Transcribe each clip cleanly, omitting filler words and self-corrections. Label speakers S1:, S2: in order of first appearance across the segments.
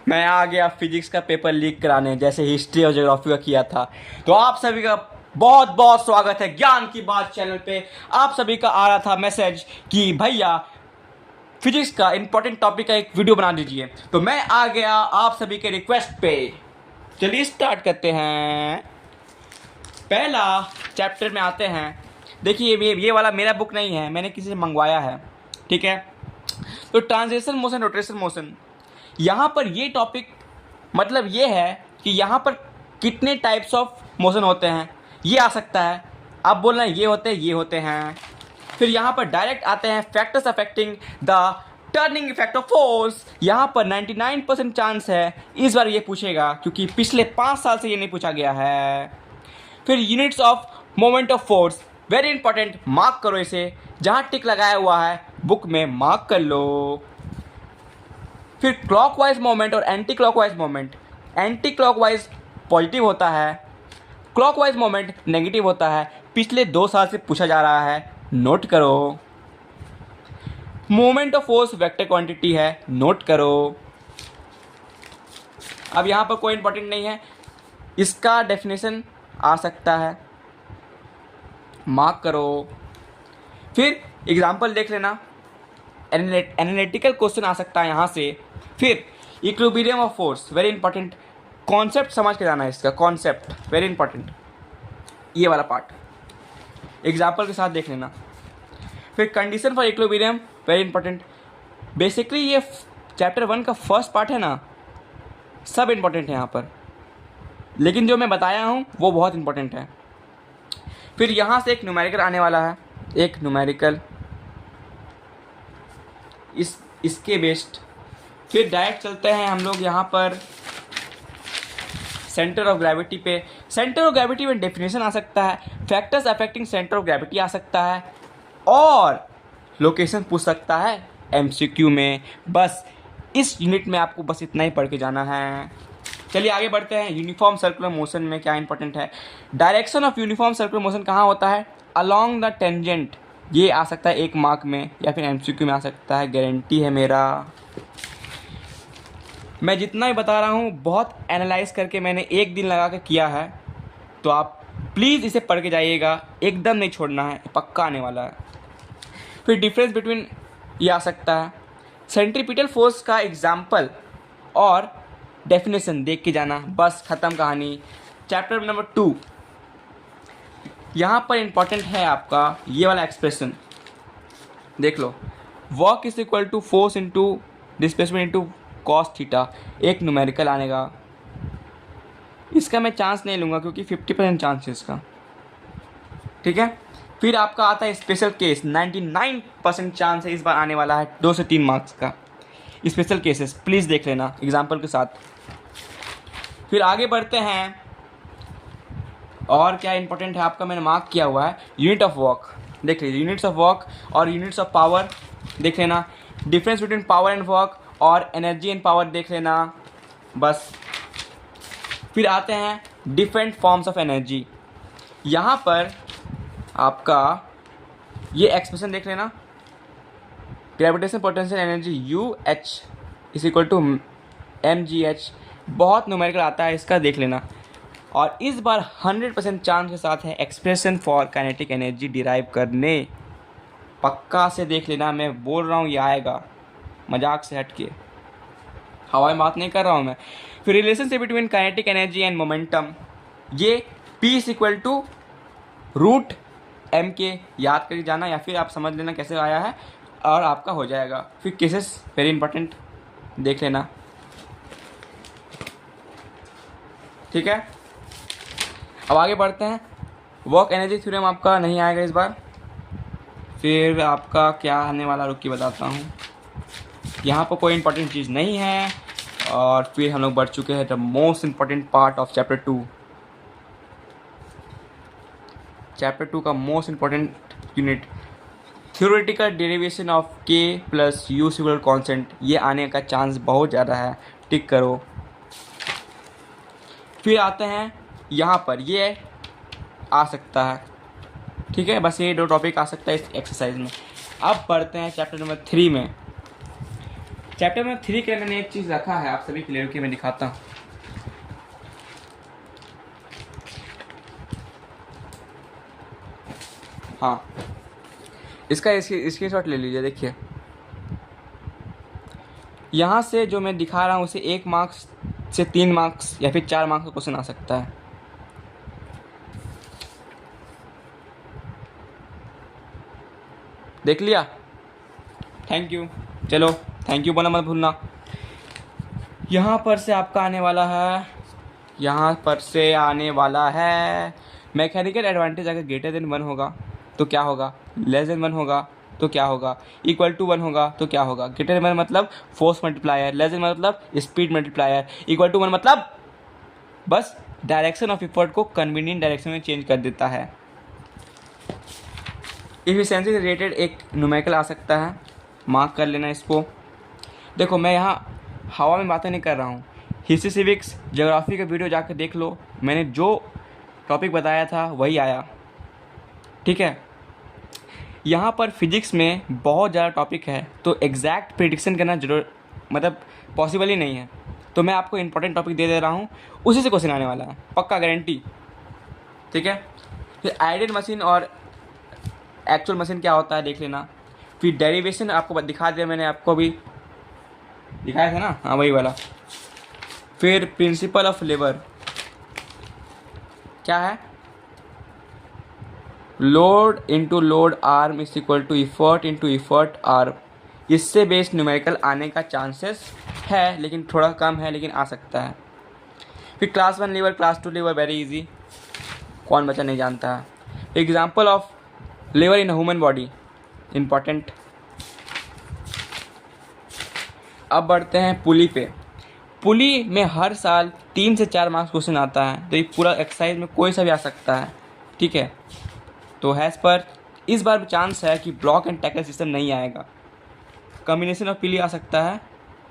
S1: मैं आ गया फिजिक्स का पेपर लीक कराने, जैसे हिस्ट्री और ज्योग्राफी का किया था। तो आप सभी का बहुत बहुत स्वागत है ज्ञान की बात चैनल पे। आप सभी का आ रहा था मैसेज कि भैया फिजिक्स का इंपॉर्टेंट टॉपिक का एक वीडियो बना दीजिए, तो मैं आ गया आप सभी के रिक्वेस्ट पे। चलिए स्टार्ट करते हैं। पहला चैप्टर में आते हैं। देखिए ये वाला मेरा बुक नहीं है, मैंने किसी से मंगवाया है, ठीक है। तो ट्रांजिशन मोशन, रोटेशन मोशन, यहाँ पर ये टॉपिक मतलब ये है कि यहाँ पर कितने टाइप्स ऑफ मोशन होते हैं, ये आ सकता है। आप बोल रहे हैं ये होते हैं। फिर यहाँ पर डायरेक्ट आते हैं factors affecting the turning effect of force. यहाँ पर 99% चांस है इस बार ये पूछेगा, क्योंकि पिछले 5 साल से ये नहीं पूछा गया है। फिर units of moment of force, very important, mark करो इसे, जहाँ टिक लगाया हुआ है बुक में मार्क कर लो। फिर क्लॉकवाइज मोमेंट और anti clockwise moment. Anti clockwise positive होता है, क्लॉकवाइज मोमेंट नेगेटिव होता है। पिछले 2 साल से पूछा जा रहा है, नोट करो। Moment of force vector quantity है, नोट करो। अब यहाँ पर कोई इंपॉर्टेंट नहीं है, इसका डेफिनेशन आ सकता है, मार्क करो। फिर एग्जाम्पल देख लेना, एनालिटिकल क्वेश्चन आ सकता है यहाँ से। फिर equilibrium of force, very important, concept समझ के जाना है इसका, कॉन्सेप्ट वेरी इंपॉर्टेंट, ये वाला पार्ट एग्जाम्पल के साथ देख लेना। फिर condition for equilibrium, very important. Basically ये चैप्टर 1 का फर्स्ट पार्ट है ना, सब इंपॉर्टेंट है यहाँ पर, लेकिन जो मैं बताया हूँ वो बहुत इंपॉर्टेंट है। फिर यहाँ से एक न्यूमेरिकल आने वाला है, एक न्यूमेरिकल इसके बेस्ड। फिर डायरेक्ट चलते हैं हम लोग यहाँ पर सेंटर ऑफ ग्रेविटी पे। सेंटर ऑफ ग्रेविटी में डेफिनेशन आ सकता है, factors affecting centre of gravity आ सकता है, और लोकेशन पूछ सकता है एमसीक्यू में। बस इस यूनिट में आपको बस इतना ही पढ़ के जाना है। चलिए आगे बढ़ते हैं। यूनिफॉर्म सर्कुलर मोशन में क्या इंपॉर्टेंट है, direction of uniform circular motion कहाँ होता है, अलोंग द टेंजेंट। ये आ सकता है 1 मार्क में, या फिर एमसीक्यू में आ सकता है, गारंटी है मेरा। मैं जितना भी बता रहा हूँ बहुत एनालाइज करके मैंने 1 दिन लगा के किया है, तो आप प्लीज़ इसे पढ़ के जाइएगा, एकदम नहीं छोड़ना है, पक्का आने वाला है। फिर डिफरेंस बिटवीन, ये आ सकता है। सेंट्रीपिटल फोर्स का एग्जाम्पल और डेफिनेशन देख के जाना, बस ख़त्म कहानी। चैप्टर नंबर 2, यहाँ पर इंपॉर्टेंट है आपका ये वाला एक्सप्रेशन, देख लो। Work is equal to force into displacement into cos theta, एक न्यूमेरिकल आनेगा। इसका मैं चांस नहीं लूँगा क्योंकि 50% चांस है इसका, ठीक है। फिर आपका आता है स्पेशल केस, 99% चांस है इस बार आने वाला है, 2 से 3 मार्क्स का स्पेशल केसेस, प्लीज़ देख लेना एग्जाम्पल के साथ। फिर आगे बढ़ते हैं, और क्या इंपॉर्टेंट है आपका मैंने मार्क किया हुआ है, यूनिट ऑफ वर्क देख लीजिए, यूनिट्स ऑफ वर्क और यूनिट्स ऑफ पावर देख लेना, difference between power and work और एनर्जी एंड पावर देख लेना, बस। फिर आते हैं डिफरेंट फॉर्म्स ऑफ एनर्जी। यहाँ पर आपका ये एक्सप्रेशन देख लेना, gravitation potential energy UH is equal to mgh, बहुत न्यूमेरिकल आता है इसका, देख लेना। और इस बार 100% चांस के साथ है expression for kinetic energy derive करने, पक्का से देख लेना। मैं बोल रहा हूँ ये आएगा, मजाक से हट के, हवा में बात नहीं कर रहा हूँ मैं। फिर relationship between kinetic energy and momentum, ये P is equal to √m के, याद करके जाना, या फिर आप समझ लेना कैसे आया है और आपका हो जाएगा। फिर केसेस वेरी इंपॉर्टेंट देख लेना, ठीक है। अब आगे बढ़ते हैं। वर्क एनर्जी थ्योरम आपका नहीं आएगा इस बार। फिर आपका क्या आने वाला, रुक के बताता हूँ। यहाँ पर कोई इंपॉर्टेंट चीज़ नहीं है। और फिर हम लोग बढ़ चुके हैं the most important part of chapter 2। Chapter 2 का most important unit, theoretical derivation of K plus U signal consent, ये आने का चांस बहुत ज़्यादा है, टिक करो। फिर आते हैं यहाँ पर, ये आ सकता है, ठीक है। बस ये 2 टॉपिक आ सकता है इस एक्सरसाइज में। अब बढ़ते हैं चैप्टर नंबर 3 में। चैप्टर में 3 के मैंने एक चीज़ रखा है आप सभी के लिए, मैं दिखाता हूँ। हाँ, इसका स्क्रीनशॉट ले लीजिए। देखिए यहाँ से जो मैं दिखा रहा हूँ उसे 1 मार्क्स से 3 मार्क्स या फिर 4 मार्क्स का क्वेश्चन आ सकता है। देख लिया? Thank you. चलो थैंक यू बोलना मत भूलना। यहाँ पर से आपका आने वाला है, यहाँ पर से आने वाला है मैकेनिकल एडवांटेज अगर ग्रेटर देन 1 होगा तो क्या होगा, लेस देन 1 होगा तो क्या होगा, इक्वल टू 1 होगा तो क्या होगा। ग्रेटर देन 1 मतलब फोर्स मल्टीप्लायर, लेस देन मतलब स्पीड मल्टीप्लायर, इक्वल टू 1 मतलब बस डायरेक्शन ऑफ इफर्ट को कन्वीनियंट डायरेक्शन में चेंज कर देता है। इफिशिएंसी से रिलेटेड एक न्यूमेरिकल आ सकता है, मार्क कर लेना इसको। देखो मैं यहाँ हवा में बातें नहीं कर रहा हूँ, हिस्ट्री सिविक्स ज्योग्राफी का वीडियो जाकर देख लो, मैंने जो टॉपिक बताया था वही आया, ठीक है। यहाँ पर फिजिक्स में बहुत ज़्यादा टॉपिक है तो एग्जैक्ट प्रिडिक्शन करना जरूर मतलब पॉसिबल ही नहीं है, तो मैं आपको इंपॉर्टेंट टॉपिक दे रहा हूँ, उसी से क्वेश्चन आने वाला है, पक्का गारंटी, ठीक है। फिर आइडियल मशीन और एक्चुअल मशीन क्या होता है देख लेना। फिर डेरिवेशन आपको दिखा दिया मैंने, आपको अभी दिखाया था ना, हाँ वही वाला। फिर प्रिंसिपल ऑफ लेबर क्या है, load into load arm is equal to effort into effort arm. इससे बेस्ड न्यूमेरिकल आने का चांसेस है, लेकिन थोड़ा कम है, लेकिन आ सकता है। फिर class 1 lever, class 2 lever very easy, कौन बच्चा नहीं जानता है। Example of lever in human body important. अब बढ़ते हैं पुली पे। पुली में हर साल 3 से 4 मार्क्स क्वेश्चन आता है, तो ये पूरा एक्सरसाइज में कोई सा भी आ सकता है, ठीक है। तो हैज़ पर इस बार चांस है कि ब्लॉक एंड टैकल सिस्टम नहीं आएगा, कॉम्बिनेशन ऑफ पुली आ सकता है,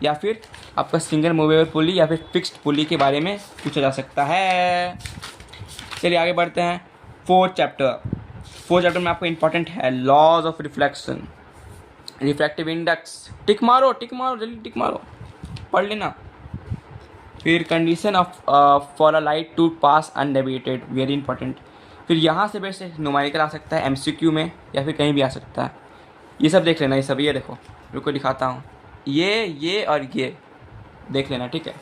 S1: या फिर आपका सिंगल मूवेबल पुली या फिर फिक्स्ड पुली के बारे में पूछा जा सकता है। चलिए आगे बढ़ते हैं। 4th चैप्टर में आपको इंपॉर्टेंट है laws of reflection, refractive index. Tick मारो जल्दी टिक मारो, पढ़ लेना। फिर condition of for a light to pass undeviated, very important. फिर यहाँ से बेस्ट न्यूमेरिकल आ सकता है MCQ में या फिर कहीं भी आ सकता है, ये सब देख लेना। ये सब ये देखो, रुको दिखाता हूँ, ये और ये देख लेना, ठीक है।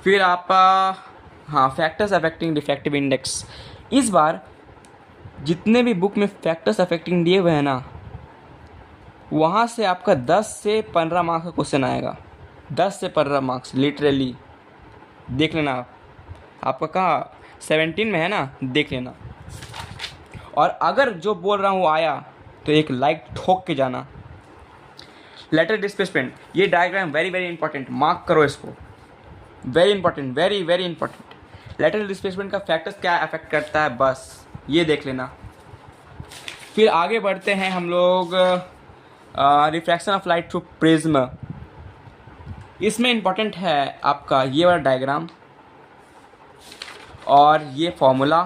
S1: फिर आपका हाँ फैक्टर्स अफेक्टिंग रिफ्रैक्टिव इंडेक्स। इस बार जितने भी बुक में फैक्टर्स अफेक्टिंग दिए हुए हैं ना, वहाँ से आपका 10 से 15 मार्क्स का क्वेश्चन आएगा, 10 से 15 मार्क्स लिटरली, देख लेना आप। आपका कहाँ 17 में है ना, देख लेना। और अगर जो बोल रहा हूँ आया तो एक लाइक ठोक के जाना। लेटर डिस्प्लेसमेंट, ये diagram very very important, mark करो इसको, very important, very very important. Lateral displacement का फैक्टर्स क्या अफेक्ट करता है, बस ये देख लेना। फिर आगे बढ़ते हैं हम लोग refraction of light through prism. इसमें इंपॉर्टेंट है आपका ये वाला डायग्राम और ये फॉर्मूला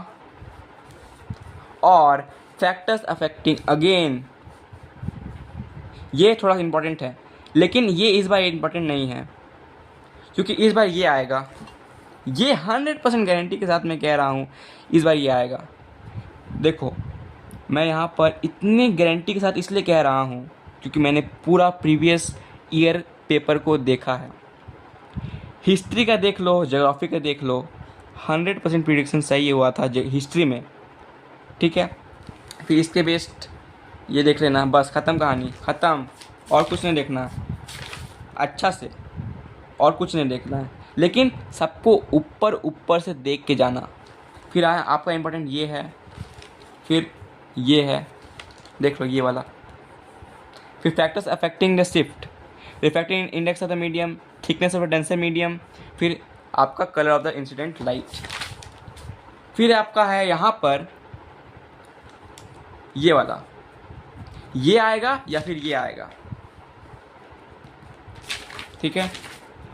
S1: और फैक्टर्स अफेक्टिंग अगेन, ये थोड़ा इंपॉर्टेंट है, लेकिन ये इस बार इंपॉर्टेंट नहीं है क्योंकि इस बार ये आएगा, ये 100% गारंटी के साथ मैं कह रहा हूँ इस बार ये आएगा। देखो मैं यहाँ पर इतनी गारंटी के साथ इसलिए कह रहा हूँ क्योंकि मैंने पूरा प्रीवियस ईयर पेपर को देखा है। हिस्ट्री का देख लो, ज्योग्राफी का देख लो, 100% प्रिडिक्शन सही हुआ था हिस्ट्री में, ठीक है। फिर इसके बेस्ड ये देख लेना, बस ख़त्म कहानी, ख़त्म, और कुछ नहीं देखना अच्छा से, और कुछ नहीं देखना है, लेकिन सबको ऊपर से देख के जाना। फिर आपका इम्पोर्टेंट ये है, फिर ये है, देख लो ये वाला। फिर factors affecting the shift, refractive index of the medium, thickness of the denser medium, फिर आपका colour of the incident light. फिर आपका है यहाँ पर ये वाला, ये आएगा या फिर ये आएगा, ठीक है।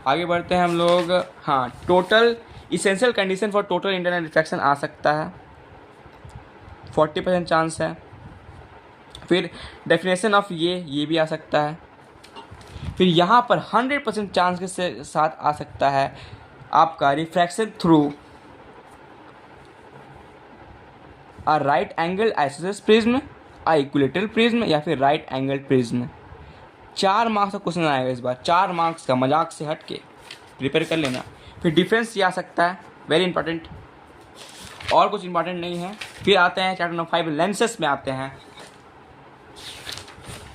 S1: आगे बढ़ते हैं हम लोग। हाँ total essential condition for total internal refraction आ सकता है, 40% चांस है। फिर डेफिनेशन ऑफ ये भी आ सकता है। फिर यहाँ पर 100% चांस के साथ आ सकता है आपका refraction through a right angle isosceles prism, a equilateral prism या फिर राइट एंगल प्रिज्म। 4 मार्क्स का क्वेश्चन आएगा इस बार, 4 मार्क्स का, मजाक से हट के प्रिपेयर कर लेना। फिर डिफरेंस ये आ सकता है, वेरी इंपॉर्टेंट, और कुछ इंपॉर्टेंट नहीं है। फिर आते हैं चैप्टर नंबर 5 लेंसेस में आते हैं।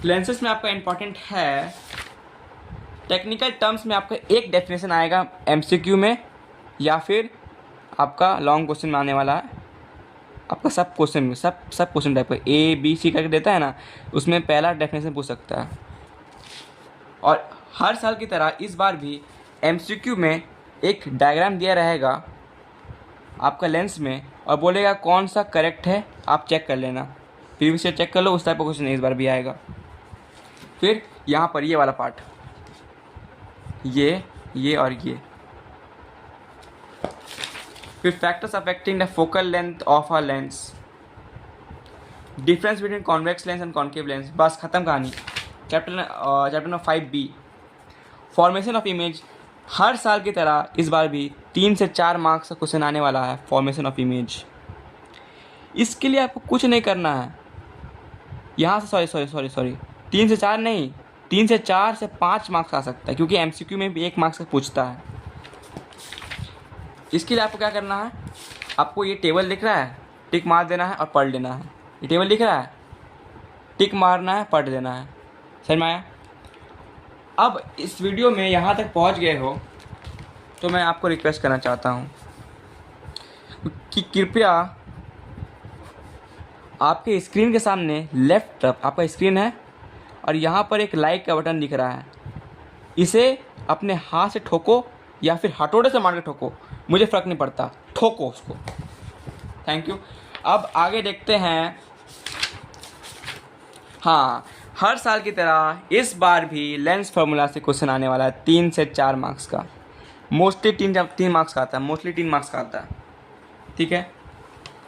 S1: लेंसेस में आपका इंपॉर्टेंट है टेक्निकल टर्म्स में आपका एक डेफिनेशन आएगा एमसीक्यू में या फिर आपका लॉन्ग क्वेश्चन में आने वाला है। आपका सब क्वेश्चन में सब क्वेश्चन टाइप का ABC करके देता है ना, उसमें पहला डेफिनेशन पूछ सकता है। और हर साल की तरह इस बार भी एमसीक्यू में एक डायग्राम दिया रहेगा आपका लेंस में और बोलेगा कौन सा करेक्ट है, आप चेक कर लेना, प्रीवियस ईयर चेक कर लो, उस टाइप का क्वेश्चन इस बार भी आएगा। फिर यहाँ पर ये वाला पार्ट, ये और ये। फिर factors affecting the focal length of a lens, difference between convex lens and concave lens. बस खत्म कहानी। Chapter number 5B formation of image. हर साल की तरह इस बार भी 3 से 4 मार्क्स का क्वेश्चन आने वाला है फॉर्मेशन ऑफ इमेज। इसके लिए आपको कुछ नहीं करना है यहाँ से, सॉरी 3 से 4 नहीं, 3 से 4 से 5 मार्क्स आ सकता है क्योंकि एमसीक्यू में भी 1 मार्क्स का पूछता है। इसके लिए आपको क्या करना है, आपको ये टेबल दिख रहा है, टिक मार देना है और पढ़ लेना है। ये टेबल दिख रहा है, टिक मारना है, पढ़ देना है। समझ में आया? अब इस वीडियो में यहाँ तक पहुँच गए हो तो मैं आपको रिक्वेस्ट करना चाहता हूँ कि कृपया आपके स्क्रीन के सामने लेफ्ट तरफ आपका स्क्रीन है और यहाँ पर एक लाइक का बटन दिख रहा है, इसे अपने हाथ से ठोको या फिर हथौड़े से मार के ठोको, मुझे फ़र्क नहीं पड़ता, ठोको उसको। Thank you. अब आगे देखते हैं। हाँ, हर साल की तरह इस बार भी लेंस फार्मूला से क्वेश्चन आने वाला है 3 से 4 मार्क्स का। मोस्टली 3 मार्क्स का आता है, मोस्टली 3 मार्क्स का आता है। ठीक है,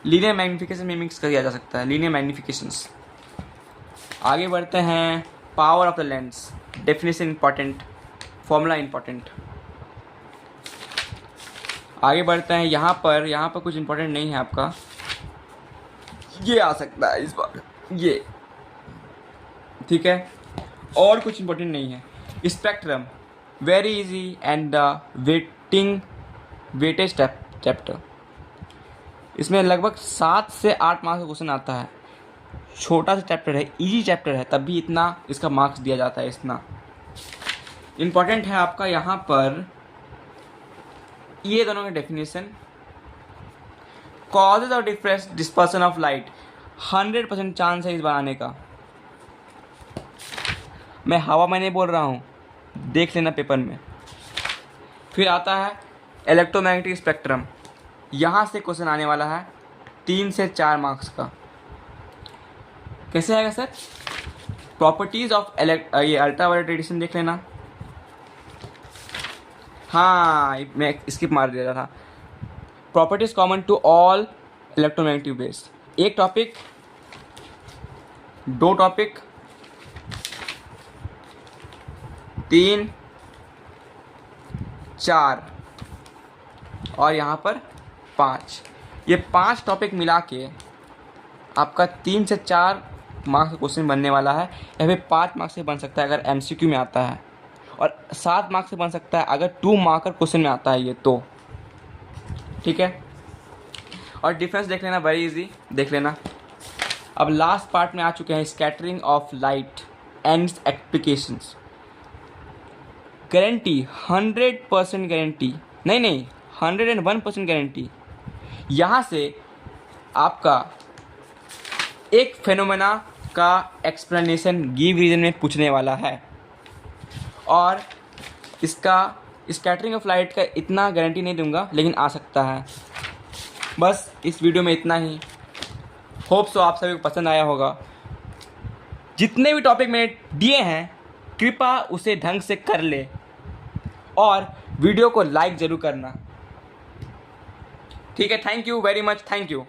S1: लीनियर मैग्नीफिकेशन में मिक्स किया जा सकता है, लीनियर मैग्नीफिकेशंस। आगे बढ़ते हैं। Power of the lens, definition important, formula important. आगे बढ़ते हैं। यहाँ पर कुछ इंपॉर्टेंट नहीं है आपका, ये आ सकता है इस बार, ये ठीक है, और कुछ इंपॉर्टेंट नहीं है। Spectrum, very easy and the weightage chapter. इसमें लगभग 7 से 8 मार्क्स का क्वेश्चन आता है। छोटा सा चैप्टर है, इजी चैप्टर है, तब भी इतना इसका मार्क्स दिया जाता है। इतना इम्पॉर्टेंट है आपका यहाँ पर ये दोनों के definition. Causes of dispersion of light, 100% chance है इस बार आने का। मैं हवा में नहीं बोल रहा हूँ, देख लेना पेपर में। फिर आता है इलेक्ट्रोमैग्नेटिक स्पेक्ट्रम, यहाँ से क्वेश्चन आने वाला है 3 से 4 मार्क्स का। कैसे आएगा सर? प्रॉपर्टीज ऑफ ये अल्ट्रावायलेट रेडिएशन देख लेना। हाँ, मैं स्किप मार दिया था। Properties common to all electromagnetic waves. एक टॉपिक, 2 टॉपिक, 3, 4 और यहाँ पर 5। ये 5 टॉपिक मिला के आपका 3 से 4 मार्क्स का क्वेश्चन बनने वाला है, या फिर 5 मार्क्स से बन सकता है अगर एमसीक्यू में आता है, और 7 मार्क्स से बन सकता है अगर 2 मार्कर क्वेश्चन में आता है ये तो। ठीक है, और डिफरेंस देख लेना, वेरी इजी देख लेना। अब लास्ट पार्ट में आ चुके हैं, scattering of light and applications. Guarantee 100% guarantee, नहीं 101% गारंटी। यहाँ से आपका एक फेनोमेना का एक्सप्लेनेशन गिव रीजन में पूछने वाला है, और इसका स्कैटरिंग ऑफ लाइट का इतना गारंटी नहीं दूंगा, लेकिन आ सकता है। बस इस वीडियो में इतना ही। होप सो आप सभी को पसंद आया होगा। जितने भी टॉपिक मैंने दिए हैं कृपया उसे ढंग से कर ले, और वीडियो को लाइक ज़रूर करना। ठीक है, thank you very much, thank you.